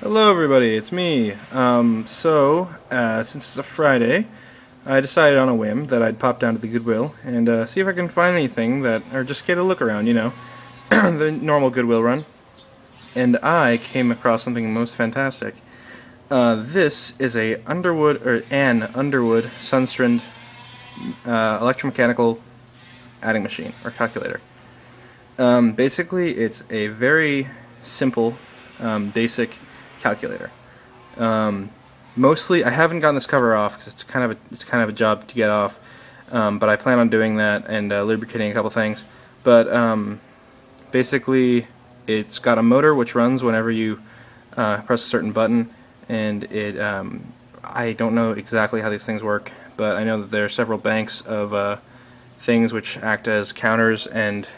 Hello everybody, it's me. Since it's a Friday, I decided on a whim that I'd pop down to the Goodwill and see if I can find anything or just get a look around, the normal Goodwill run. And I came across something most fantastic. This is an Underwood Sundstrand Electro-Mechanical adding machine, or calculator. Basically, it's a very simple, basic calculator. Mostly, I haven't gotten this cover off because it's kind of a job to get off. But I plan on doing that and lubricating a couple things. But basically, it's got a motor which runs whenever you press a certain button, and I don't know exactly how these things work, but I know that there are several banks of things which act as counters, and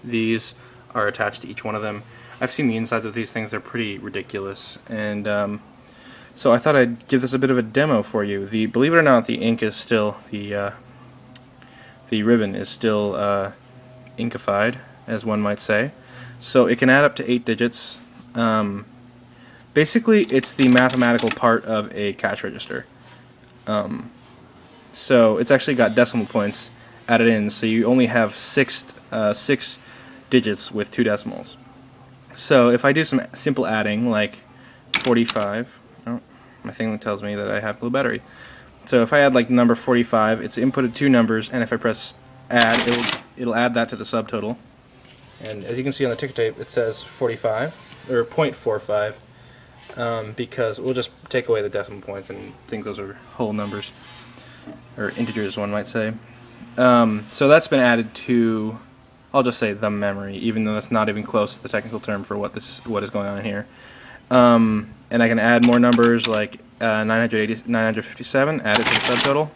these are attached to each one of them. I've seen the insides of these things; they're pretty ridiculous, and so I thought I'd give this a bit of a demo for you. Believe it or not, the ink is still the ribbon is still inkified, as one might say. So it can add up to 8 digits. Basically, it's the mathematical part of a cash register. So it's actually got decimal points added in, so you only have six digits with 2 decimals. So if I do some simple adding, like 45, oh, my thing tells me that I have low battery. So if I add like number 45, it's inputted 2 numbers, and if I press add, it'll add that to the subtotal. And as you can see on the ticker tape, it says 45, or 0.45, because we'll just take away the decimal points and think those are whole numbers, or integers, one might say. So that's been added to, I'll just say the memory, even though that's not even close to the technical term for what is going on here. And I can add more numbers like 957, add it to the subtotal,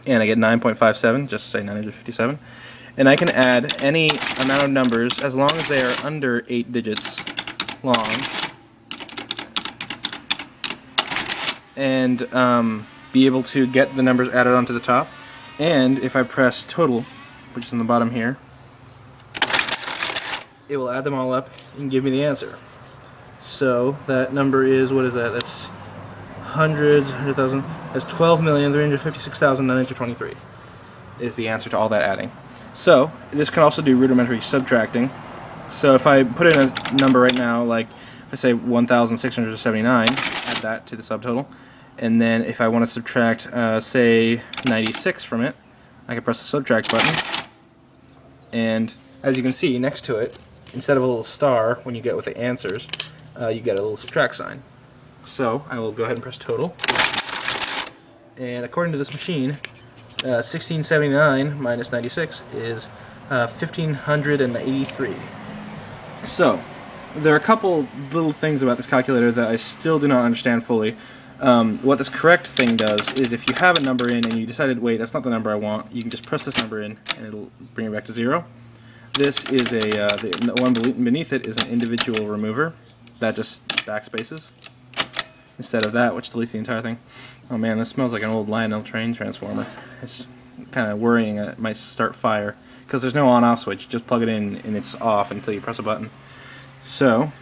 and I get 9.57, just say 957. And I can add any amount of numbers as long as they are under 8 digits long, and be able to get the numbers added onto the top. And if I press total, which is in the bottom here, it will add them all up and give me the answer. So that number is, what is that? That's hundreds, 100,000. That's 12,356,923 is the answer to all that adding. So this can also do rudimentary subtracting. So if I put in a number right now, like I say 1,679, add that to the subtotal. And then if I want to subtract, say 96 from it, I can press the subtract button. And as you can see, next to it, instead of a little star when you get with the answers, you get a little subtract sign. So I will go ahead and press total. And according to this machine, 1679 minus 96 is 1,583. So there are a couple little things about this calculator that I still do not understand fully. What this correct thing does is, if you have a number in and you decided, wait, that's not the number I want, you can just press this number in and it'll bring it back to 0. This is the one beneath it is an individual remover that just backspaces instead of that, which deletes the entire thing. Oh man, this smells like an old Lionel train transformer. It's kind of worrying. It might start fire because there's no on-off switch. Just plug it in and it's off until you press a button. So,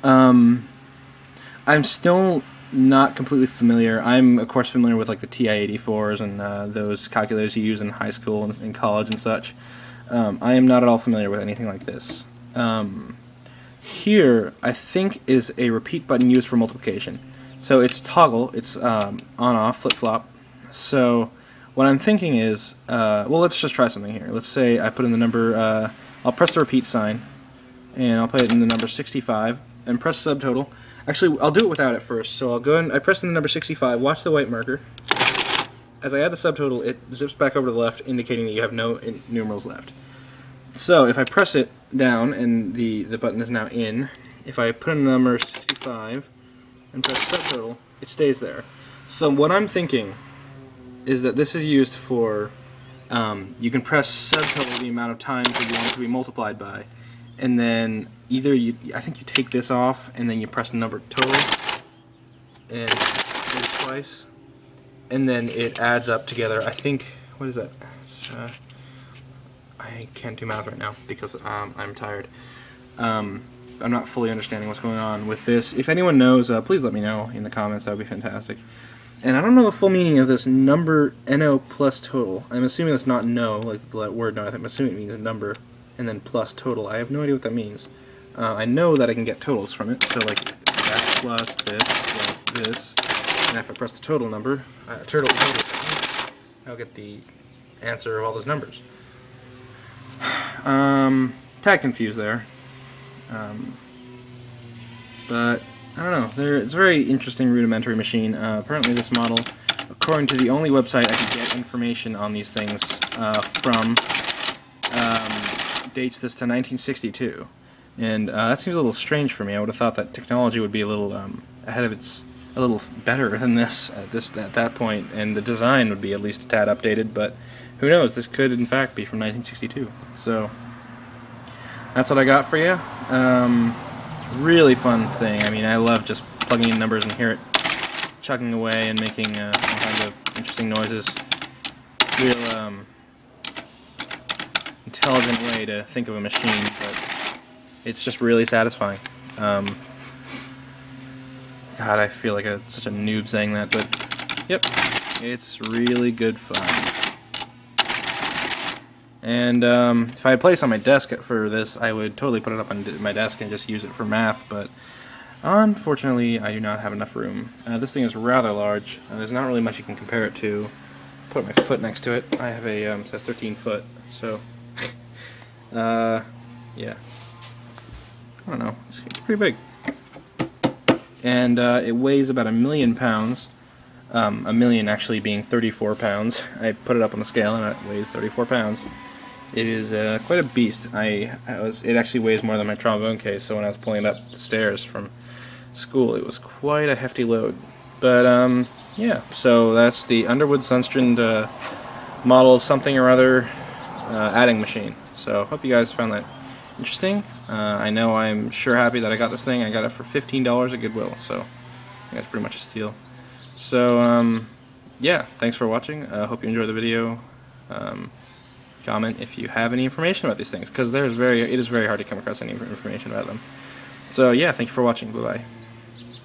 I'm still not completely familiar. I'm of course familiar with like the TI-84s and those calculators you use in high school and in college and such. I am not at all familiar with anything like this. Here, I think, is a repeat button used for multiplication. So it's toggle, it's on-off, flip-flop. So what I'm thinking is, well, let's just try something here. Let's say I put in the number, I'll press the repeat sign, and I'll put it in the number 65, and press subtotal. Actually, I'll do it without it first. So I'll go in, I press in the number 65, watch the white marker. As I add the subtotal, it zips back over to the left, indicating that you have no numerals left. So if I press it down, and the button is now in, if I put in the number 65 and press subtotal, it stays there. So what I'm thinking is that this is used for, you can press subtotal the amount of times that you want it to be multiplied by, and then either I think you take this off, and then you press the number total, and do it twice, and then it adds up together. I think, what is that? It's, I can't do math right now because I'm tired. I'm not fully understanding what's going on with this. If anyone knows, please let me know in the comments. That would be fantastic. And I don't know the full meaning of this number NO plus total. I'm assuming that's not no, like that word no. I'm assuming it means number and then plus total. I have no idea what that means. I know that I can get totals from it, so like that plus this, and if I press the total number, total, I'll get the answer of all those numbers. Tad confused there. But I don't know. It's a very interesting rudimentary machine. Apparently this model, according to the only website I could get information on these things from, dates this to 1962. And that seems a little strange for me. I would have thought that technology would be a little ahead of a little better than this at that point, and the design would be at least a tad updated, but who knows, this could in fact be from 1962. So that's what I got for you. Really fun thing. I mean, I love just plugging in numbers and hear it chugging away and making all kinds of interesting noises. Real intelligent way to think of a machine, but it's just really satisfying. God, I feel like such a noob saying that, but yep, it's really good fun. And if I had a place on my desk for this, I would totally put it up on my desk and just use it for math, but unfortunately I do not have enough room. This thing is rather large. There's not really much you can compare it to. Put my foot next to it. I have a it says 13 foot, so yeah. I don't know. It's pretty big. And it weighs about 1,000,000 pounds. 1,000,000 actually being 34 pounds. I put it up on the scale and it weighs 34 pounds. It is quite a beast. It actually weighs more than my trombone case, so when I was pulling it up the stairs from school, it was quite a hefty load. But yeah, so that's the Underwood Sundstrand model something or other adding machine. So hope you guys found that interesting. I know I'm sure happy that I got this thing. I got it for $15 at Goodwill, so I think that's pretty much a steal. So yeah, thanks for watching. Hope you enjoyed the video. Comment if you have any information about these things, because it is very hard to come across any information about them. So yeah, thank you for watching. Bye bye.